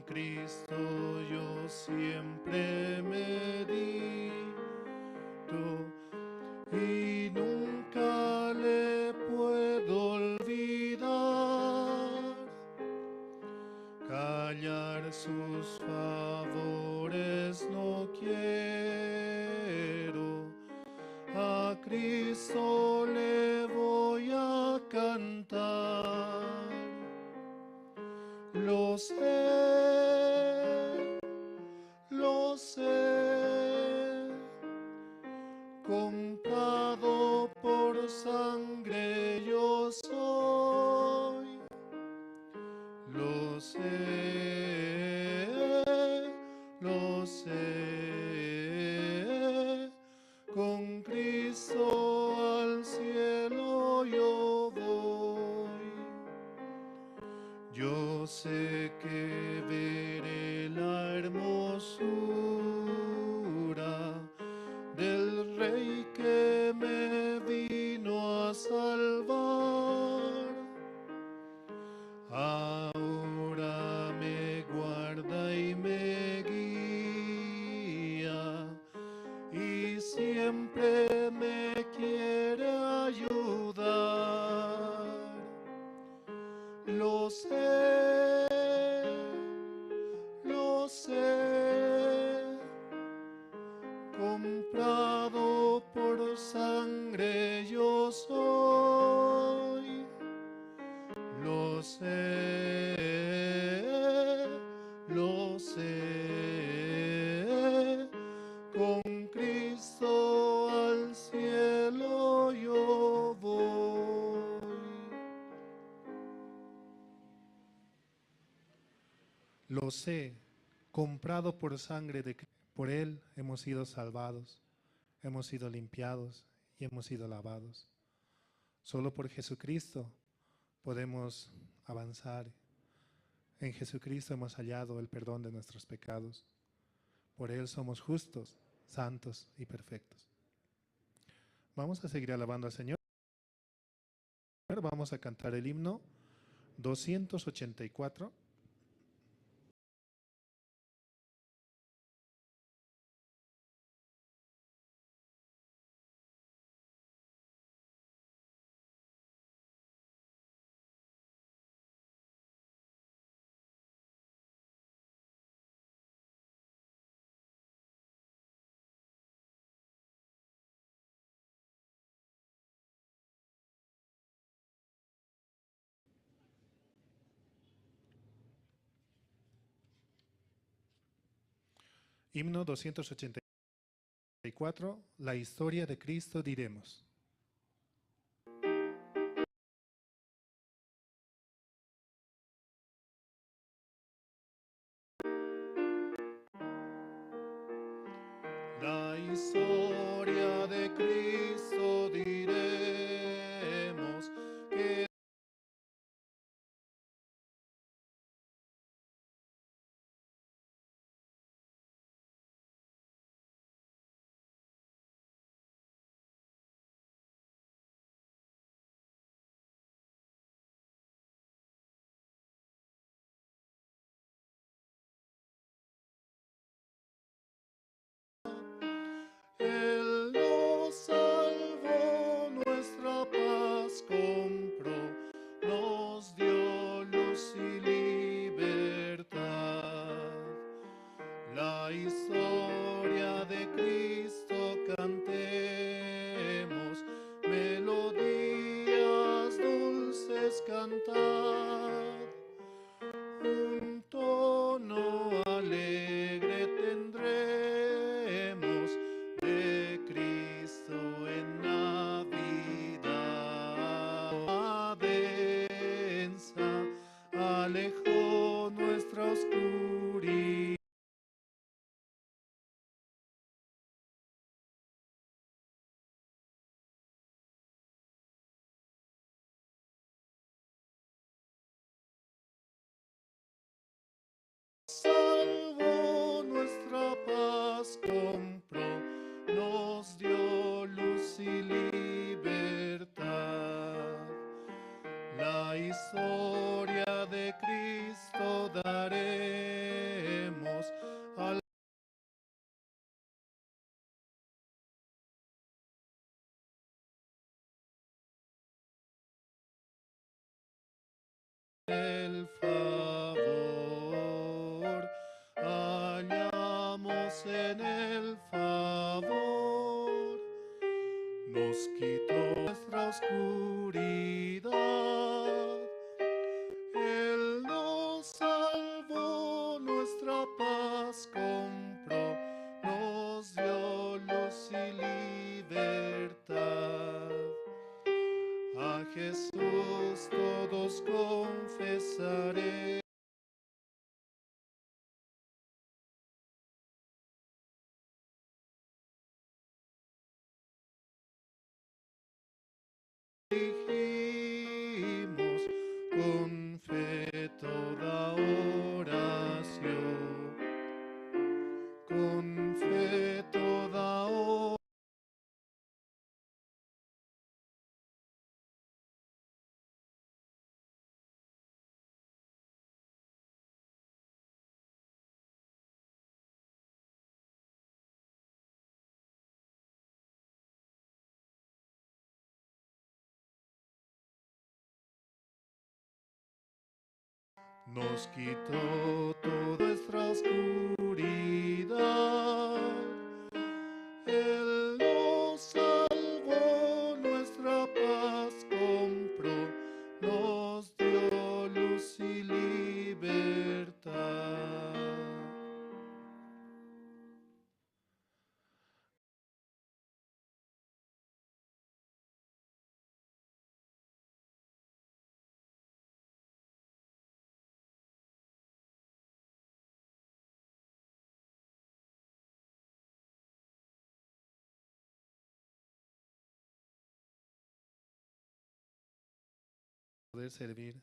En Cristo yo siempre medito y nunca le puedo olvidar. Callar sus favores no quiero, a Cristo le voy a cantar. Lo sé, comprado por sangre yo soy. Lo sé, con Cristo al cielo yo voy. Yo sé que veré la hermosura del Rey que me vino a salvar. Ahora me guarda y me guía y siempre me quiere ayudar. Lo sé, comprado por sangre yo soy. Lo sé, con Cristo al cielo yo voy. Lo sé, comprado por sangre de Cristo. Por Él hemos sido salvados, hemos sido limpiados y hemos sido lavados. Solo por Jesucristo podemos avanzar. En Jesucristo hemos hallado el perdón de nuestros pecados. Por Él somos justos, santos y perfectos. Vamos a seguir alabando al Señor. Vamos a cantar el himno 284. Himno 284, la historia de Cristo diremos. La historia de Cristo diremos, que Él nos salvó, nuestra paz compró, nos dio luz y libertad. La historia de Cristo cantemos, melodías dulces cantad. Un tono alegre tendremos de Cristo en Navidad. Densa alejó nuestra oscuridad. Salvó, nuestra paz compró, nos dio luz y libertad. La historia de Cristo daremos al el favor, hallamos en el favor, nos quitó nuestra oscuridad, Él nos salvó, nuestra paz compró, nos dio luz y libertad. A Jesús todos confesaré. Dijimos con fe toda oración, con fe toda oración. Nos quitó toda nuestra oscuridad, Él nos salvó, nuestra paz compró, nos dio luz y libertad. Poder servir,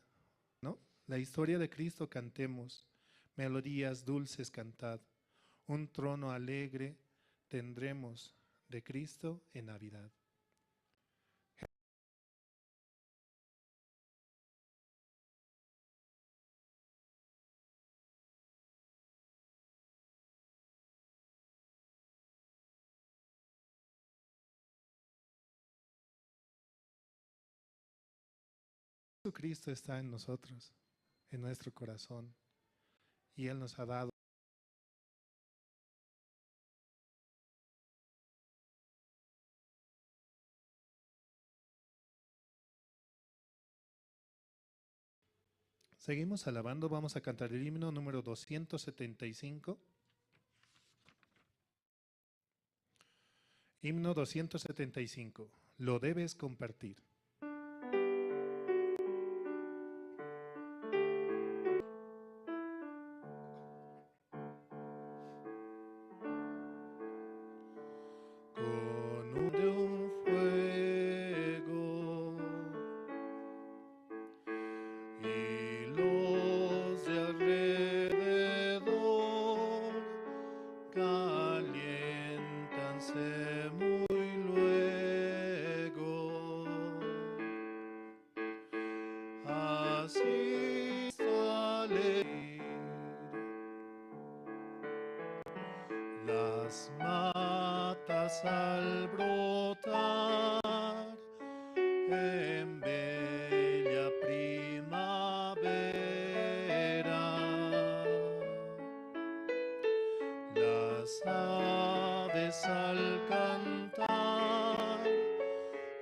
¿no? La historia de Cristo cantemos, melodías dulces cantad, un trono alegre tendremos de Cristo en Navidad. Jesucristo está en nosotros, en nuestro corazón, y Él nos ha dado. Seguimos alabando, vamos a cantar el himno número 275. Himno 275. Lo debes compartir. De un fuego y los de alrededor caliéntanse muy luego. Así sale las matas al brotar en bella primavera, las aves al cantar,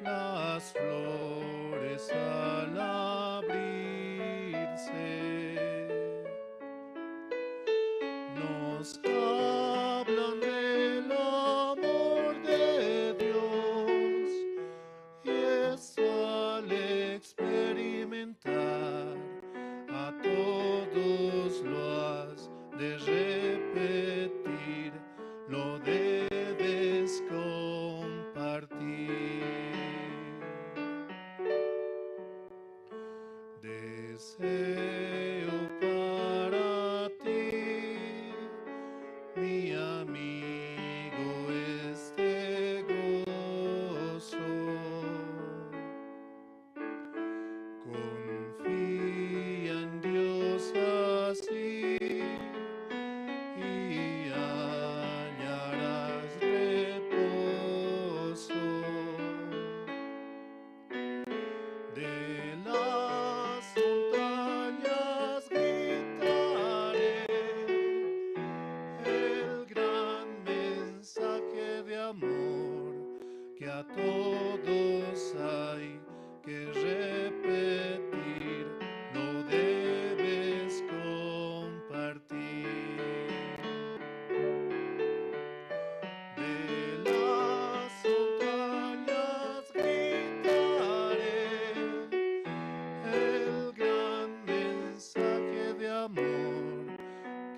las flores al abrirse, nos hablan del amor de Dios, y eso al experimentar a todos lo has de repetir, lo debes compartir. Deseo para ti, mi amigo, este gozo. Confía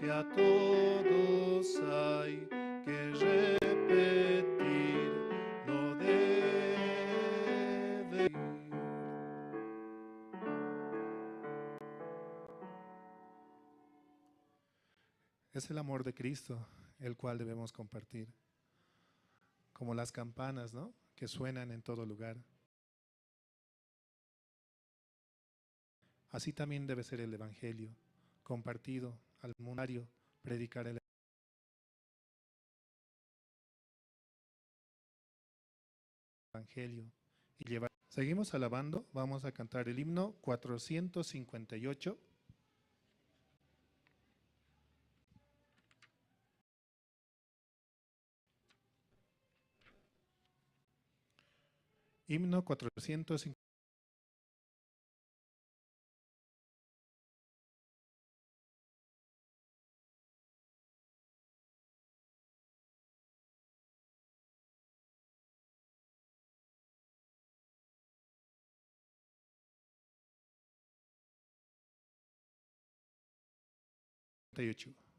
que a todos hay que repetir, lo debe ir. Es el amor de Cristo el cual debemos compartir, como las campanas, ¿no?, que suenan en todo lugar. Así también debe ser el Evangelio, compartido al mundo, predicar el Evangelio y llevar. Seguimos alabando, vamos a cantar el himno 458. Himno 458.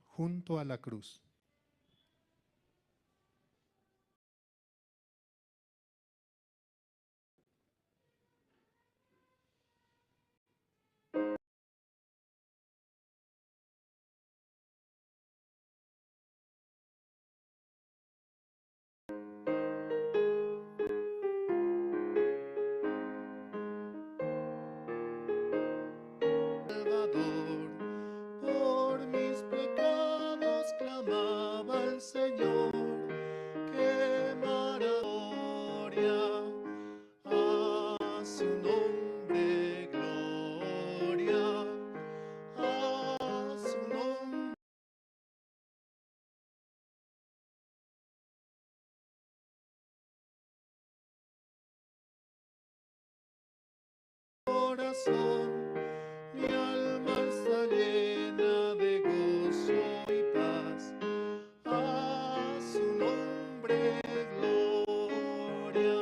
Junto a la cruz. Salvador, por mis pecados clamaba al Señor, que gloria a su nombre, gloria a su nombre. Corazón, mi alma está llena de gozo y paz. A su nombre, gloria.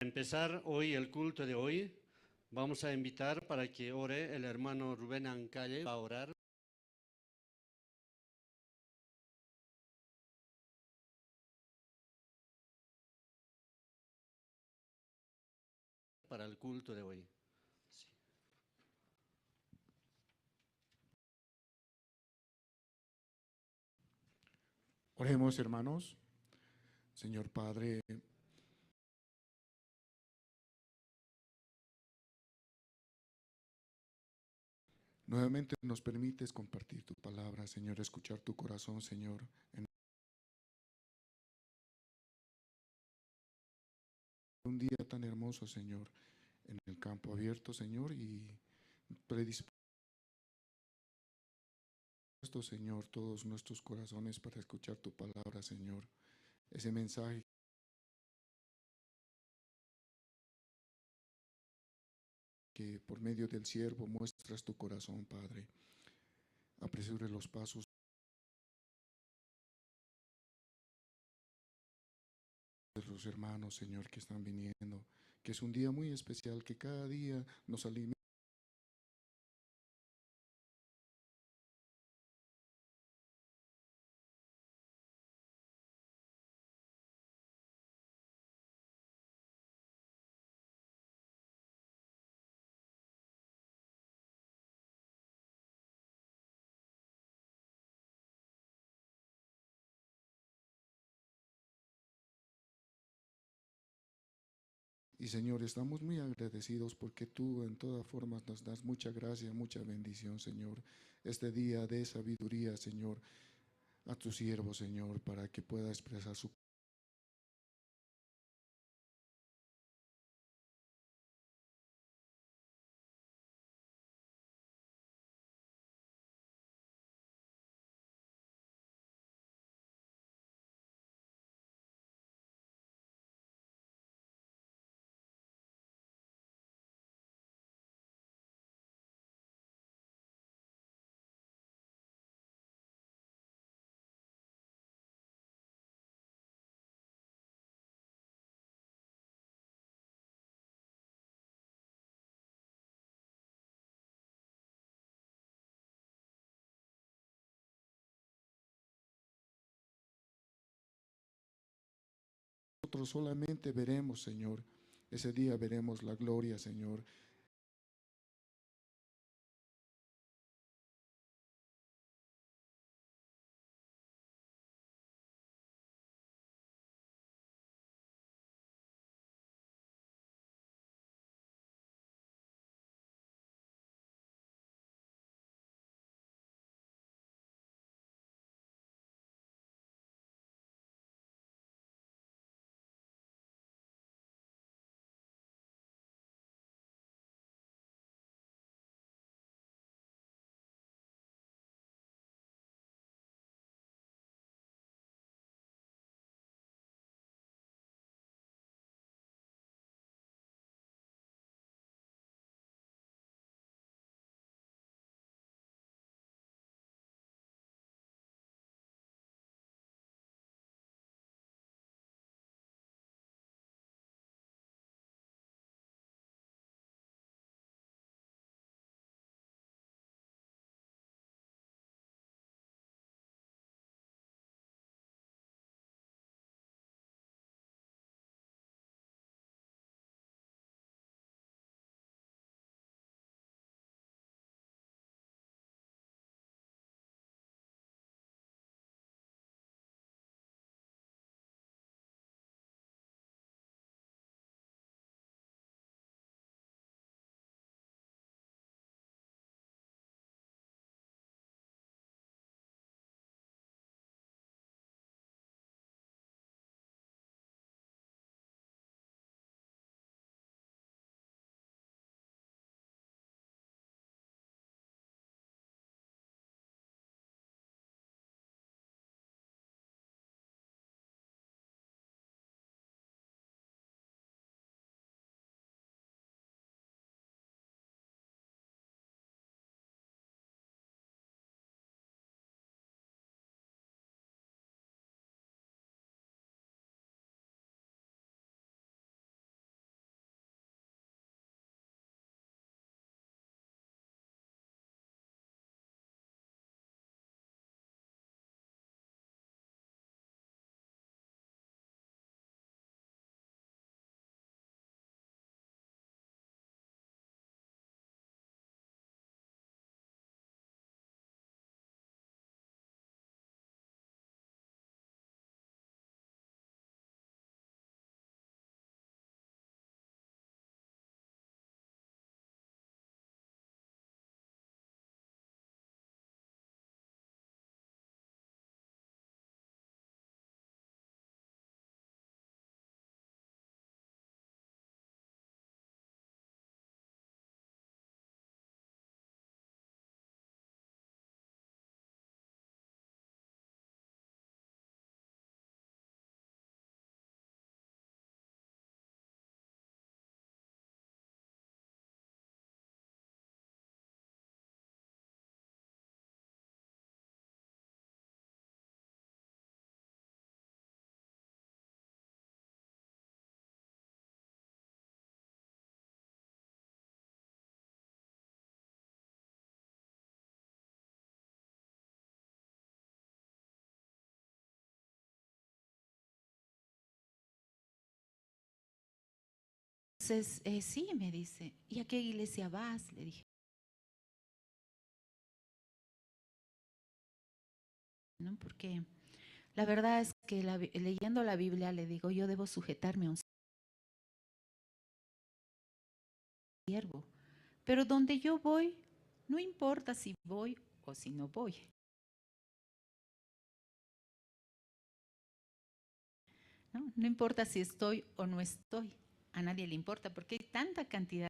Empezar hoy el culto de hoy, vamos a invitar para que ore el hermano Rubén Ancalle, va a orar. Para el culto de hoy. Sí. Oremos, hermanos. Señor Padre, nuevamente nos permites compartir tu palabra, Señor, escuchar tu corazón, Señor, en un día tan hermoso, Señor, en el campo abierto, Señor, y predispuesto, Señor, todos nuestros corazones para escuchar tu palabra, Señor, ese mensaje que por medio del siervo muestras tu corazón, Padre. Apresure los pasos de los hermanos, Señor, que están viniendo, que es un día muy especial, que cada día nos alimenta. Y Señor, estamos muy agradecidos porque tú en todas formas nos das mucha gracia, mucha bendición, Señor. Este día de sabiduría, Señor, a tu siervo, Señor, para que pueda expresar su nosotros solamente veremos, Señor. Ese día veremos la gloria, Señor. Entonces, sí, me dice, ¿y a qué iglesia vas? Le dije. ¿No? Porque la verdad es que leyendo la Biblia le digo, yo debo sujetarme a un siervo. Pero donde yo voy, no importa si voy o si no voy. ¿No? No importa si estoy o no estoy. A nadie le importa porque hay tanta cantidad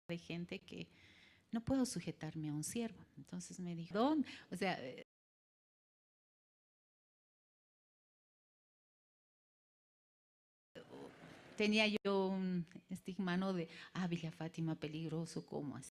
de gente que no puedo sujetarme a un siervo. Entonces me dijo, ¿dónde? O sea, tenía yo un estigma, ¿no? De, Villa Fátima, peligroso, ¿cómo así?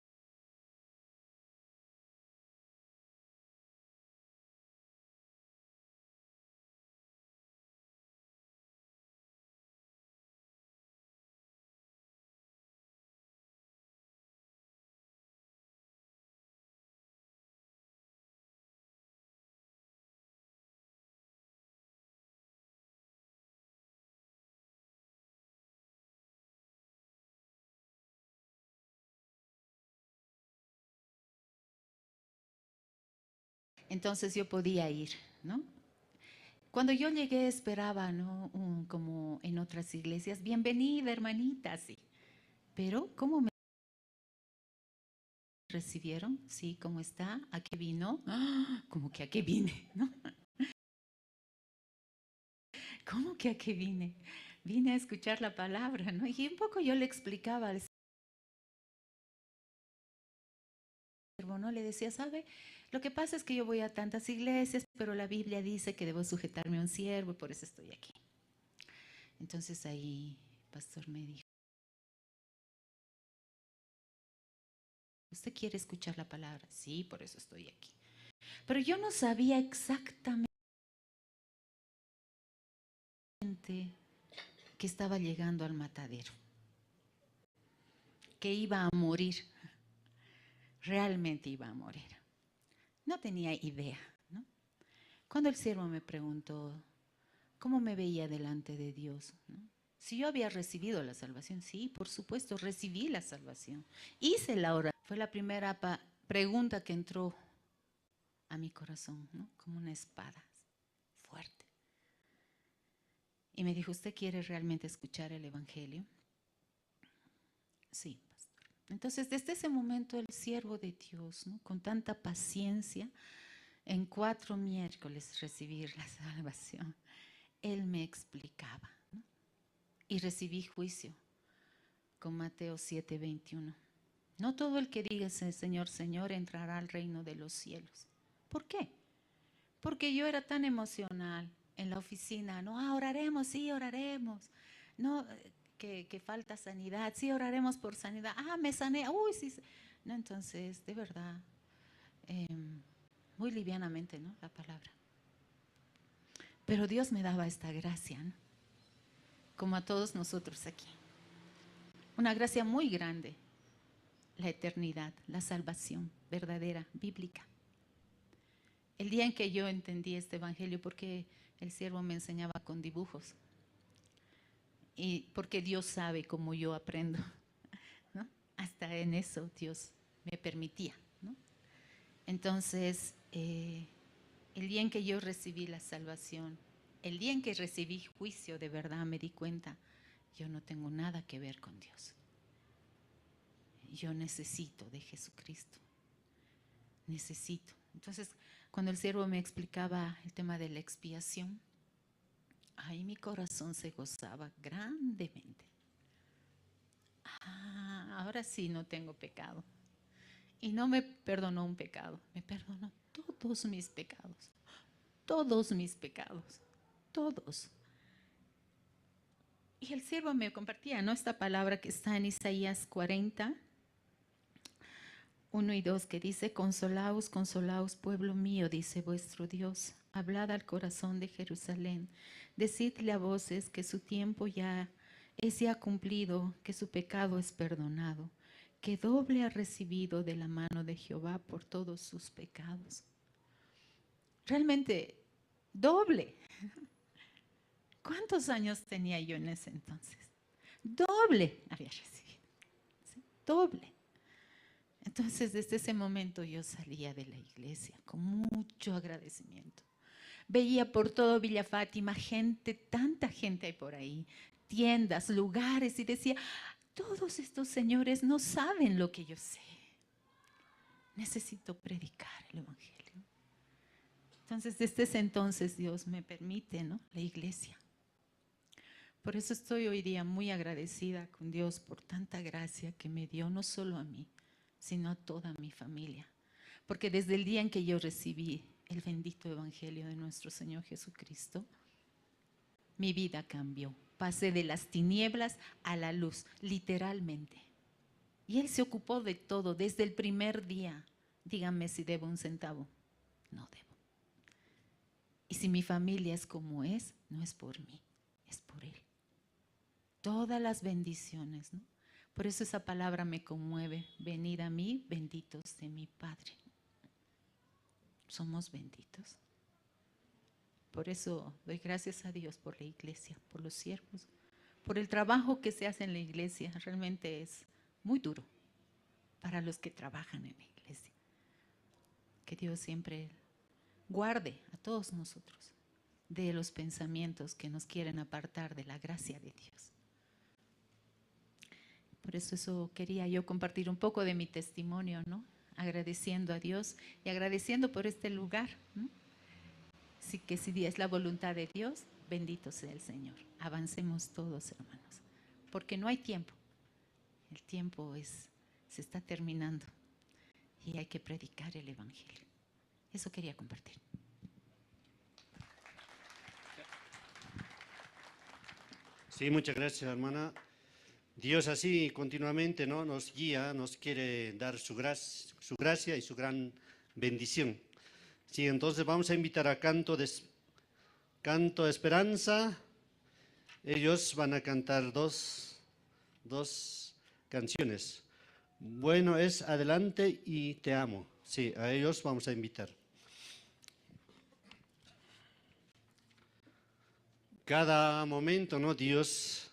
Entonces yo podía ir, ¿no? Cuando yo llegué esperaba, ¿no? Como en otras iglesias, bienvenida hermanita, sí. Pero, ¿cómo me recibieron? Sí, ¿cómo está? ¿A qué vino? ¿Cómo que a qué vine? ¿No? ¿Cómo que a qué vine? Vine a escuchar la palabra, ¿no? Y un poco yo le explicaba al siervo, ¿no? Le decía, ¿sabe? Lo que pasa es que yo voy a tantas iglesias, pero la Biblia dice que debo sujetarme a un siervo y por eso estoy aquí. Entonces ahí el pastor me dijo, ¿usted quiere escuchar la palabra? Sí, por eso estoy aquí. Pero yo no sabía exactamente que estaba llegando al matadero, que iba a morir, realmente iba a morir. No tenía idea, ¿no? Cuando el siervo me preguntó cómo me veía delante de Dios, ¿no? Si yo había recibido la salvación, sí, por supuesto, recibí la salvación. Hice la oración. Fue la primera pregunta que entró a mi corazón, ¿no? Como una espada fuerte. Y me dijo, ¿usted quiere realmente escuchar el Evangelio? Sí, pastor. Entonces, desde ese momento el siervo de Dios, ¿no? Con tanta paciencia, en 4 miércoles recibir la salvación, él me explicaba, ¿no? Y recibí juicio con Mateo 7:21. No todo el que diga Señor, Señor entrará al reino de los cielos. ¿Por qué? Porque yo era tan emocional en la oficina, no, oraremos, sí, oraremos. No, que falta sanidad, sí, oraremos por sanidad. Me sané, uy, sí. No, entonces, de verdad, muy livianamente, ¿no? La palabra. Pero Dios me daba esta gracia, ¿no? Como a todos nosotros aquí. Una gracia muy grande, la eternidad, la salvación verdadera, bíblica. El día en que yo entendí este evangelio, porque el siervo me enseñaba con dibujos, y porque Dios sabe cómo yo aprendo, ¿no? Hasta en eso Dios me permitía, ¿no? Entonces, el día en que yo recibí la salvación, el día en que recibí juicio, de verdad me di cuenta, yo no tengo nada que ver con Dios. Yo necesito de Jesucristo. Necesito. Entonces, cuando el siervo me explicaba el tema de la expiación, ahí mi corazón se gozaba grandemente. Ahora sí no tengo pecado. Y no me perdonó un pecado, me perdonó todos mis pecados. Todos mis pecados. Todos. Y el siervo me compartía, ¿no? Esta palabra que está en Isaías 40, 1 y 2, que dice, consolaos, consolaos, pueblo mío, dice vuestro Dios, hablad al corazón de Jerusalén, decidle a voces que su tiempo ya es ya cumplido, que su pecado es perdonado, que doble ha recibido de la mano de Jehová por todos sus pecados. realmente doble. ¿Cuántos años tenía yo en ese entonces? Doble había recibido, ¿sí? Doble. Entonces, desde ese momento yo salía de la iglesia con mucho agradecimiento. Veía por todo Villa Fátima gente, tanta gente hay por ahí, tiendas, lugares, y decía, todos estos señores no saben lo que yo sé. Necesito predicar el Evangelio. Entonces, desde ese entonces Dios me permite, ¿no?, la iglesia. Por eso estoy hoy día muy agradecida con Dios por tanta gracia que me dio, no solo a mí, sino a toda mi familia. Porque desde el día en que yo recibí el bendito Evangelio de nuestro Señor Jesucristo, mi vida cambió. Pasé de las tinieblas a la luz, literalmente. Y Él se ocupó de todo desde el primer día. Díganme si debo un centavo. No debo. Y si mi familia es como es, no es por mí, es por Él. Todas las bendiciones, ¿no? Por eso esa palabra me conmueve. Venid a mí, benditos de mi Padre. Somos benditos. Por eso doy gracias a Dios por la iglesia, por los siervos, por el trabajo que se hace en la iglesia. Realmente es muy duro para los que trabajan en la iglesia. Que Dios siempre guarde a todos nosotros de los pensamientos que nos quieren apartar de la gracia de Dios. Por eso quería yo compartir un poco de mi testimonio, ¿no? Agradeciendo a Dios y agradeciendo por este lugar, ¿no? Así que si es la voluntad de Dios, bendito sea el Señor. Avancemos todos, hermanos, porque no hay tiempo. El tiempo se está terminando y hay que predicar el Evangelio. Eso quería compartir. Sí, muchas gracias, hermana. Dios así continuamente, ¿no?, nos guía, nos quiere dar su gracia y su gran bendición. Sí, entonces vamos a invitar a Canto de Esperanza. Ellos van a cantar dos canciones. Bueno es Adelante y Te amo. Sí, a ellos vamos a invitar. Cada momento, ¿no?, Dios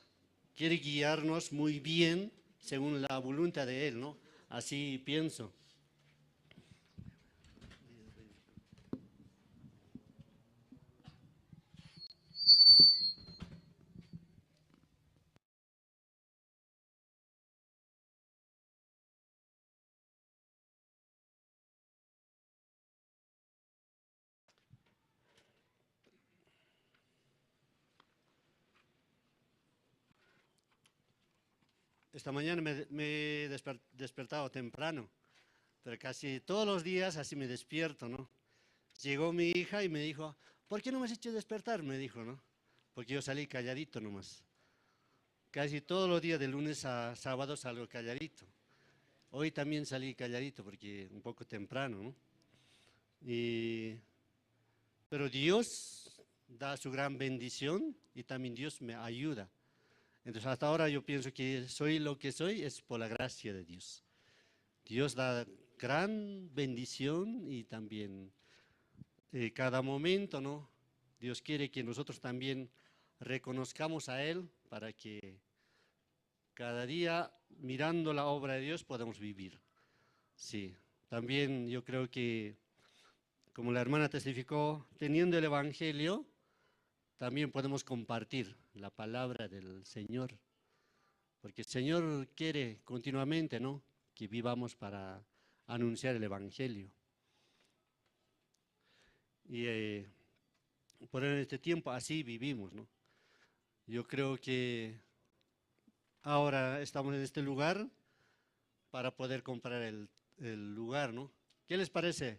quiere guiarnos muy bien según la voluntad de Él, ¿no? Así pienso. Esta mañana me he despertado temprano, pero casi todos los días así me despierto, ¿no? Llegó mi hija y me dijo, ¿por qué no me has hecho despertar? Me dijo, ¿no? Porque yo salí calladito nomás. Casi todos los días de lunes a sábado salgo calladito. Hoy también salí calladito porque un poco temprano, ¿no? Pero Dios da su gran bendición y también Dios me ayuda. Entonces hasta ahora yo pienso que soy lo que soy es por la gracia de Dios. Dios da gran bendición y también cada momento, ¿no?, Dios quiere que nosotros también reconozcamos a Él para que cada día mirando la obra de Dios podamos vivir. Sí, también yo creo que, como la hermana testificó, teniendo el Evangelio, también podemos compartir la palabra del Señor. Porque el Señor quiere continuamente, ¿no?, que vivamos para anunciar el Evangelio. Y por este tiempo así vivimos, ¿no? Yo creo que ahora estamos en este lugar para poder comprar el lugar, ¿no? ¿Qué les parece?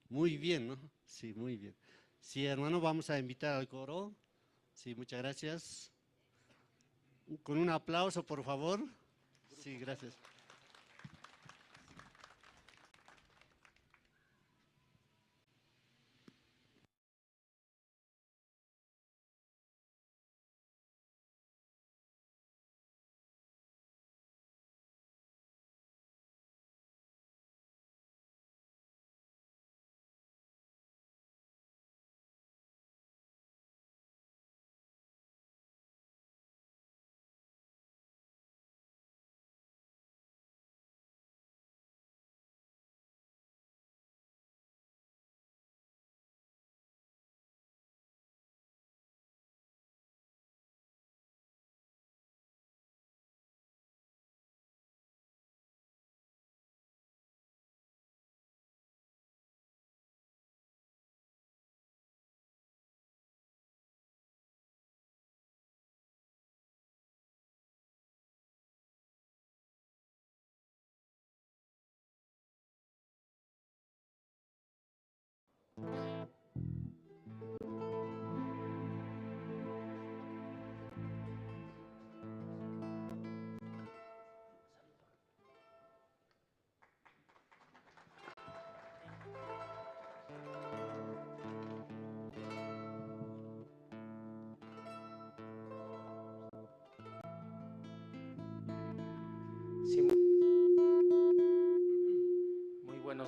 Muy bien, ¿no? Sí, muy bien. Sí, hermano, vamos a invitar al coro. Sí, muchas gracias. Con un aplauso, por favor. Sí, gracias.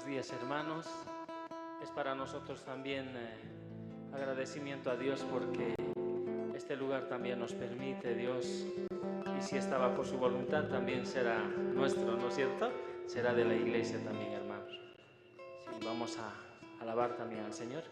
buenos días, hermanos. Es para nosotros también agradecimiento a Dios porque este lugar también nos permite, Dios, y si está bajo su voluntad también será nuestro, ¿no es cierto? Será de la iglesia también, hermanos. Sí, vamos a alabar también al Señor.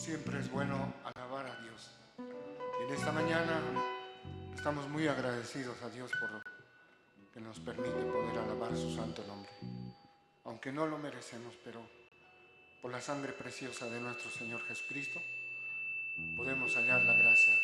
Siempre es bueno alabar a Dios. Y en esta mañana estamos muy agradecidos a Dios por lo que nos permite poder alabar su santo nombre. Aunque no lo merecemos, pero por la sangre preciosa de nuestro Señor Jesucristo podemos hallar la gracia.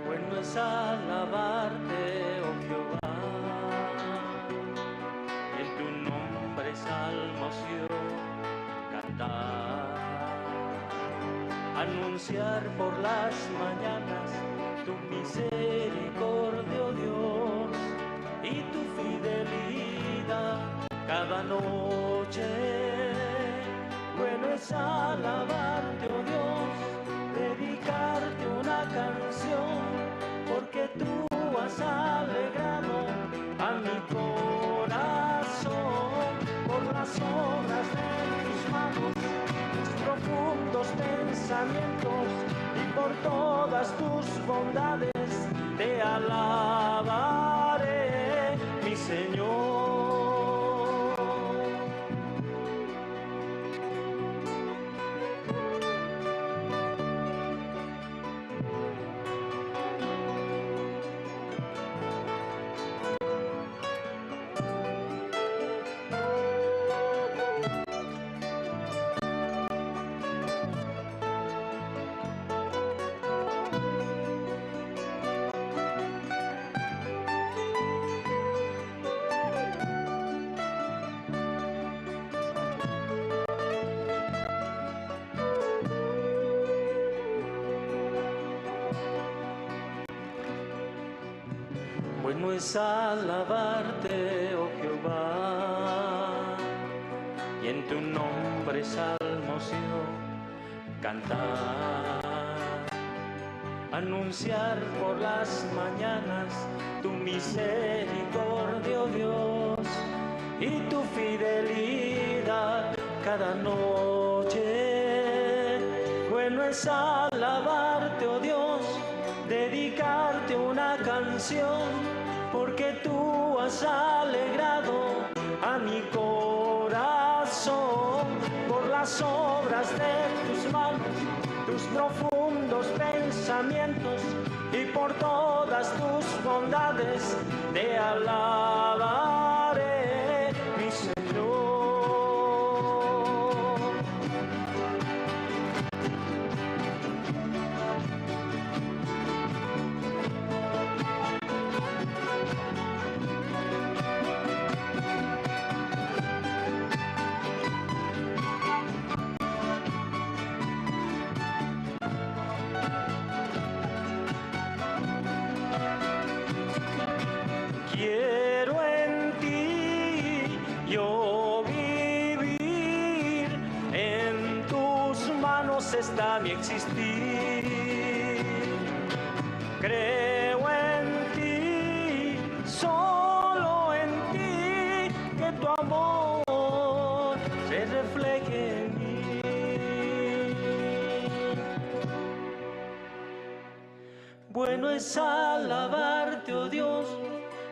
Bueno es alabarte, oh Jehová, en tu nombre salmos yo cantar, anunciar por las mañanas tu misericordia, oh Dios, y tu fidelidad cada noche. Bueno es alabarte, oh Dios, dedicarte una canción, porque tú has alegrado a mi corazón por las obras de tus manos, tus profundos pensamientos, y por todas tus bondades te alabaré, mi Señor. Bueno es alabarte, oh Jehová, y en tu nombre salmos yo cantar, anunciar por las mañanas tu misericordia, oh Dios, y tu fidelidad cada noche. Bueno es alabarte, oh Dios, dedicarte una canción, porque tú has alegrado a mi corazón por las obras de tus manos, tus profundos pensamientos, y por todas tus bondades te alabaré, mi Señor. Quiero en ti yo vivir, en tus manos está mi existir. Creo en ti, solo en ti, que tu amor se refleje en mí. Bueno es alabarte, oh Dios,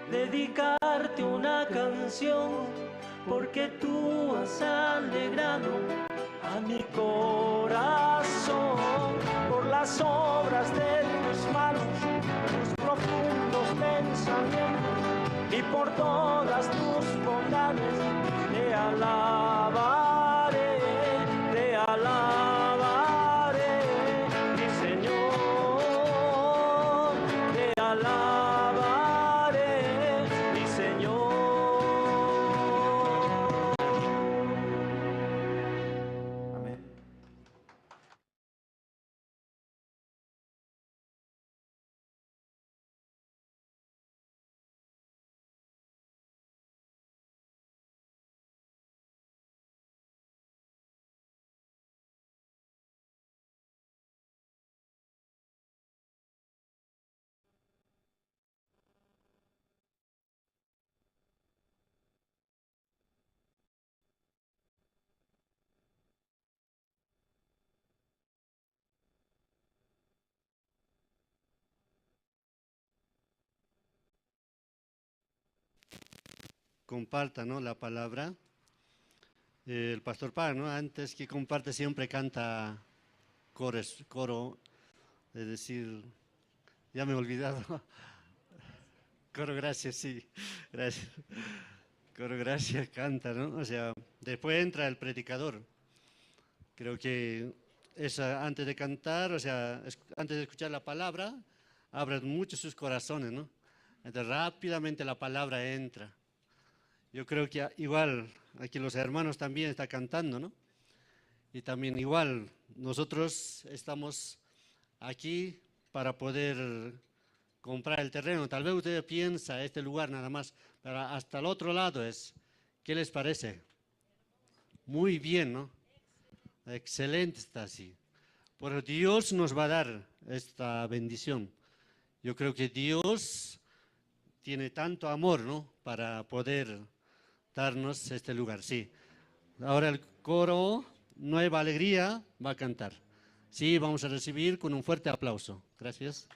dedicarte una canción, porque tú has alegrado a mi corazón por las obras de tus manos, por todas tus bondades. Te alabaré, mi Señor. Te alabaré, mi Señor. Amén. Comparta, ¿no?, la palabra. El pastor Pablo, ¿no?, antes que comparte siempre canta coro, es decir, ya me he olvidado. Coro gracias, sí, gracias. Coro gracias canta, ¿no? O sea, después entra el predicador. Creo que antes de cantar, o sea, antes de escuchar la palabra, abren mucho sus corazones, ¿no? Entonces rápidamente la palabra entra. Yo creo que igual aquí los hermanos también están cantando, ¿no? Y también igual nosotros estamos aquí para poder comprar el terreno. Tal vez usted piensa este lugar nada más, pero hasta el otro lado es. ¿Qué les parece? Muy bien, ¿no? Excelente está así. Pero Dios nos va a dar esta bendición. Yo creo que Dios tiene tanto amor, ¿no?, para poder darnos este lugar. Sí. Ahora el coro Nueva Alegría va a cantar. Sí, vamos a recibir con un fuerte aplauso. Gracias.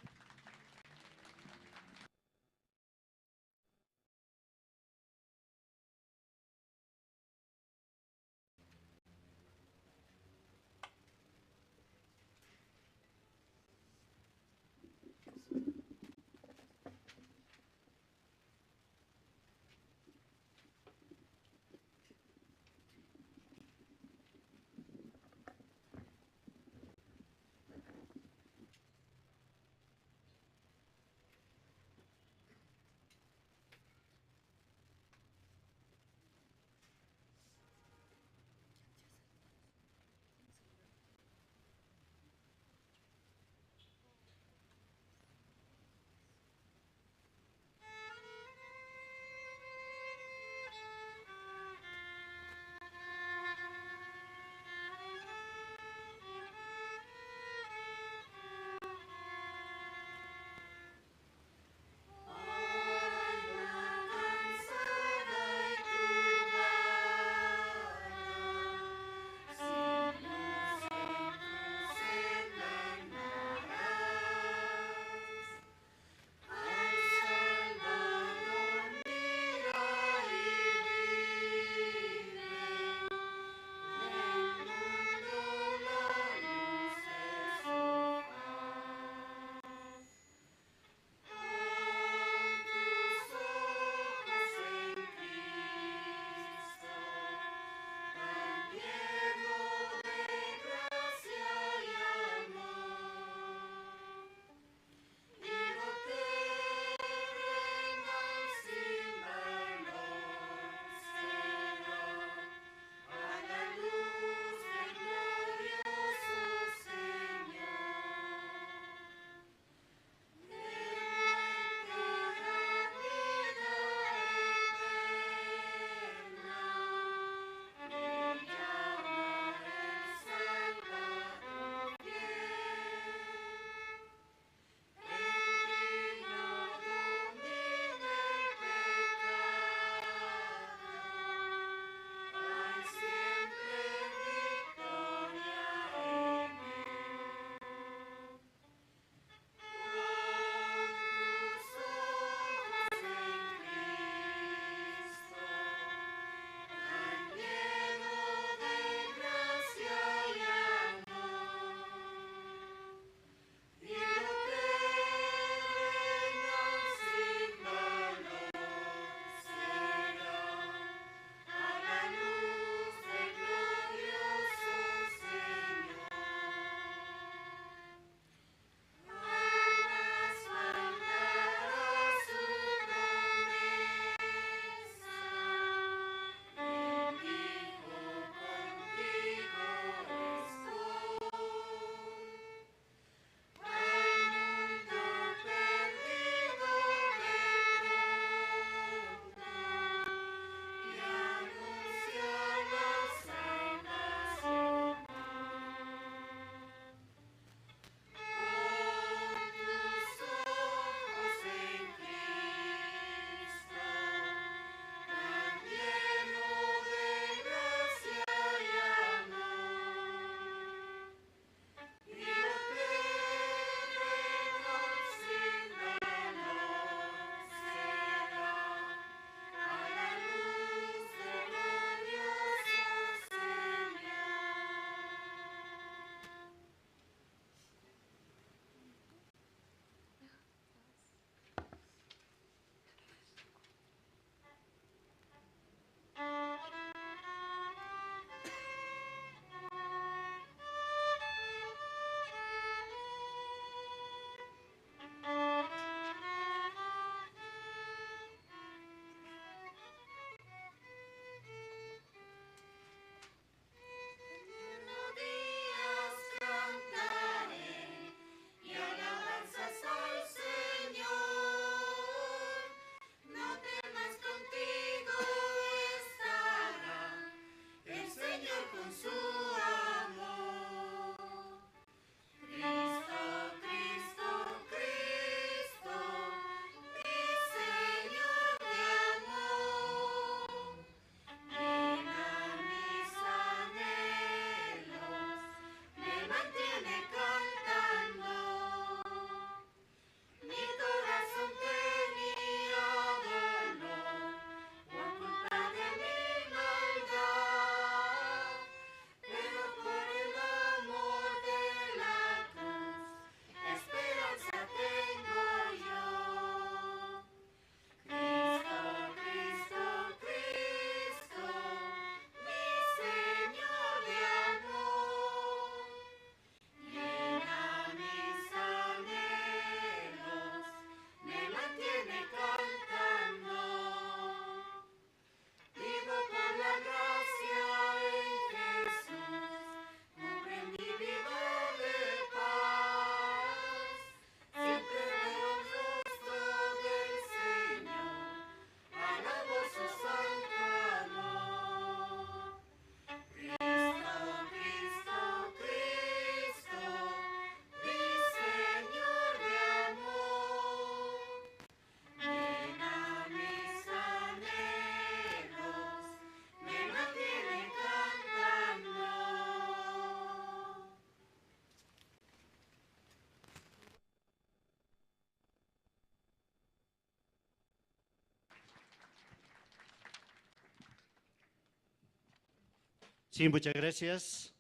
Sí, muchas gracias.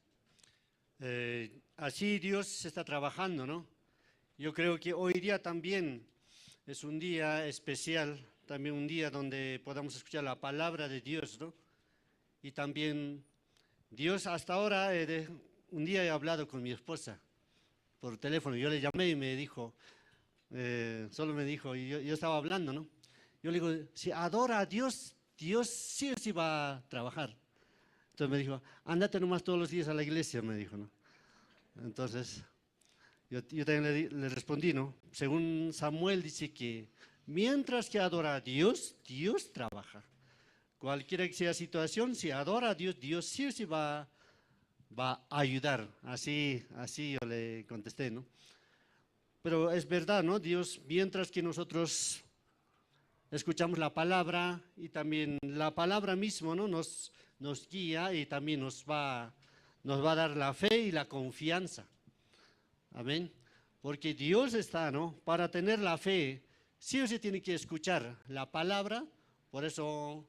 Así Dios está trabajando, ¿no? Yo creo que hoy día también es un día especial, también un día donde podamos escuchar la palabra de Dios, ¿no? Y también Dios hasta ahora, un día he hablado con mi esposa por teléfono, yo le llamé y me dijo, solo me dijo, y yo estaba hablando, ¿no? Yo le digo, si adora a Dios, Dios sí o sí va a trabajar. Entonces me dijo, ándate nomás todos los días a la iglesia, me dijo, ¿no? Entonces, yo también le respondí, ¿no? Según Samuel dice que mientras que adora a Dios, Dios trabaja. Cualquiera que sea la situación, si adora a Dios, Dios sí o sí va a ayudar. Así yo le contesté, ¿no? Pero es verdad, ¿no? Dios, mientras que nosotros escuchamos la palabra y también la palabra mismo, ¿no? Nos guía y también nos va a dar la fe y la confianza. Amén. Porque Dios está, ¿no? Para tener la fe, sí o sí tiene que escuchar la palabra. Por eso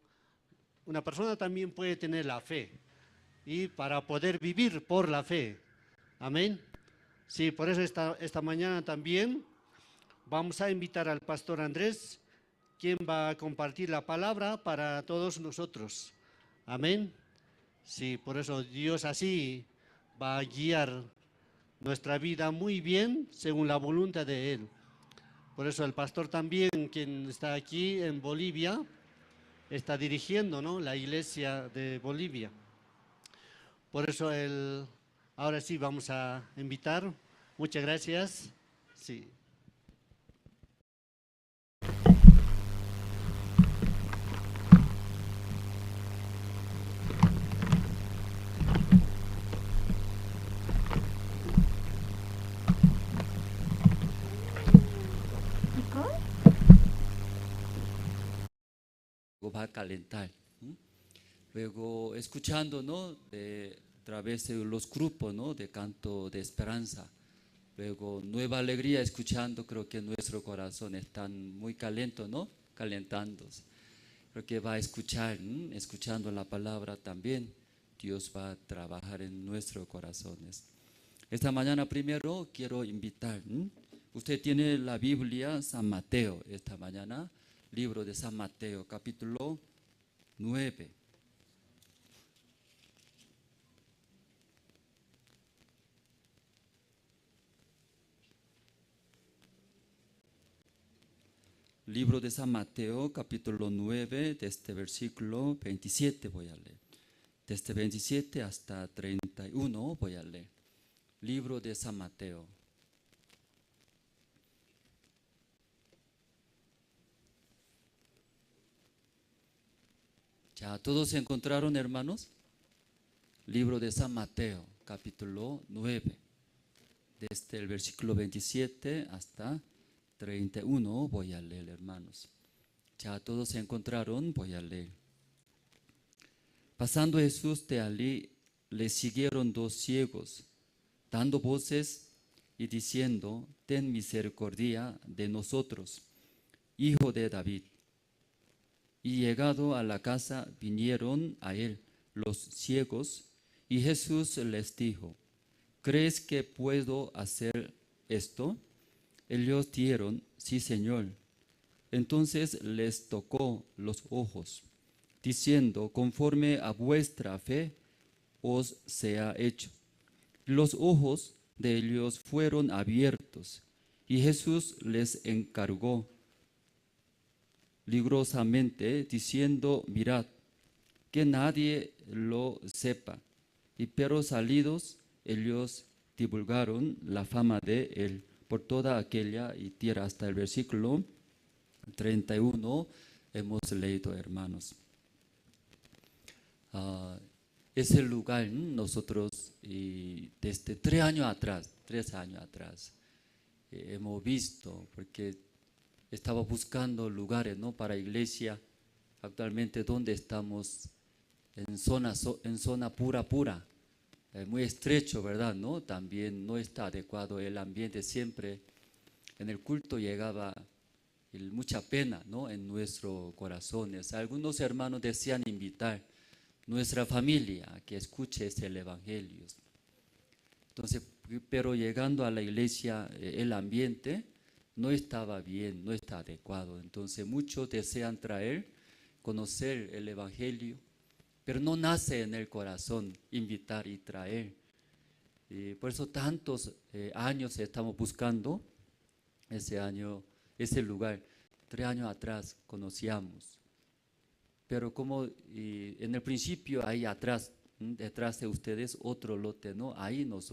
una persona también puede tener la fe y para poder vivir por la fe. Amén. Sí, por eso esta mañana también vamos a invitar al pastor Andrés, quien va a compartir la palabra para todos nosotros. Amén. Sí, por eso Dios así va a guiar nuestra vida muy bien según la voluntad de Él. Por eso el pastor también, quien está aquí en Bolivia, está dirigiendo, ¿no?, la iglesia de Bolivia. Por eso ahora sí vamos a invitar. Muchas gracias. Sí. Va a calentar. Luego escuchando, ¿no?, a través de los grupos, ¿no?, de canto de esperanza. Luego nueva alegría escuchando, creo que nuestro corazón están muy calentos, ¿no?, calentándose. Creo que va a escuchar, escuchando la palabra también, Dios va a trabajar en nuestros corazones. Esta mañana primero quiero invitar, usted tiene la Biblia San Mateo esta mañana, libro de San Mateo, capítulo 9. Libro de San Mateo, capítulo 9, desde versículo 27 voy a leer. Desde 27 hasta 31 voy a leer. Libro de San Mateo. ¿Ya todos se encontraron, hermanos? Libro de San Mateo, capítulo 9. Desde el versículo 27 hasta 31 voy a leer, hermanos. Ya todos se encontraron, voy a leer. Pasando Jesús de allí, le siguieron dos ciegos, dando voces y diciendo: ten misericordia de nosotros, hijo de David. Y llegado a la casa, vinieron a él los ciegos, y Jesús les dijo: ¿crees que puedo hacer esto? Ellos dijeron: sí, Señor. Entonces les tocó los ojos, diciendo: conforme a vuestra fe os sea hecho. Los ojos de ellos fueron abiertos, y Jesús les encargó rigurosamente, diciendo: mirad, que nadie lo sepa. Y pero salidos, ellos divulgaron la fama de él por toda aquella y tierra. Hasta el versículo 31 hemos leído, hermanos. Ese lugar nosotros desde 3 años atrás hemos visto, porque estaba buscando lugares, ¿no?, para iglesia. Actualmente donde estamos en zona pura, muy estrecho, ¿verdad?, ¿no? También no está adecuado el ambiente. Siempre en el culto llegaba mucha pena, ¿no?, en nuestros corazones. Algunos hermanos desean invitar, nuestra familia que escuche el Evangelio. Entonces, pero llegando a la iglesia, el ambiente no estaba bien, no está adecuado. Entonces, muchos desean traer, conocer el Evangelio, pero no nace en el corazón invitar y traer. Y por eso tantos años estamos buscando ese lugar. 3 años atrás conocíamos. Pero como en el principio ahí atrás, detrás de ustedes otro lote, ¿no? Ahí nosotros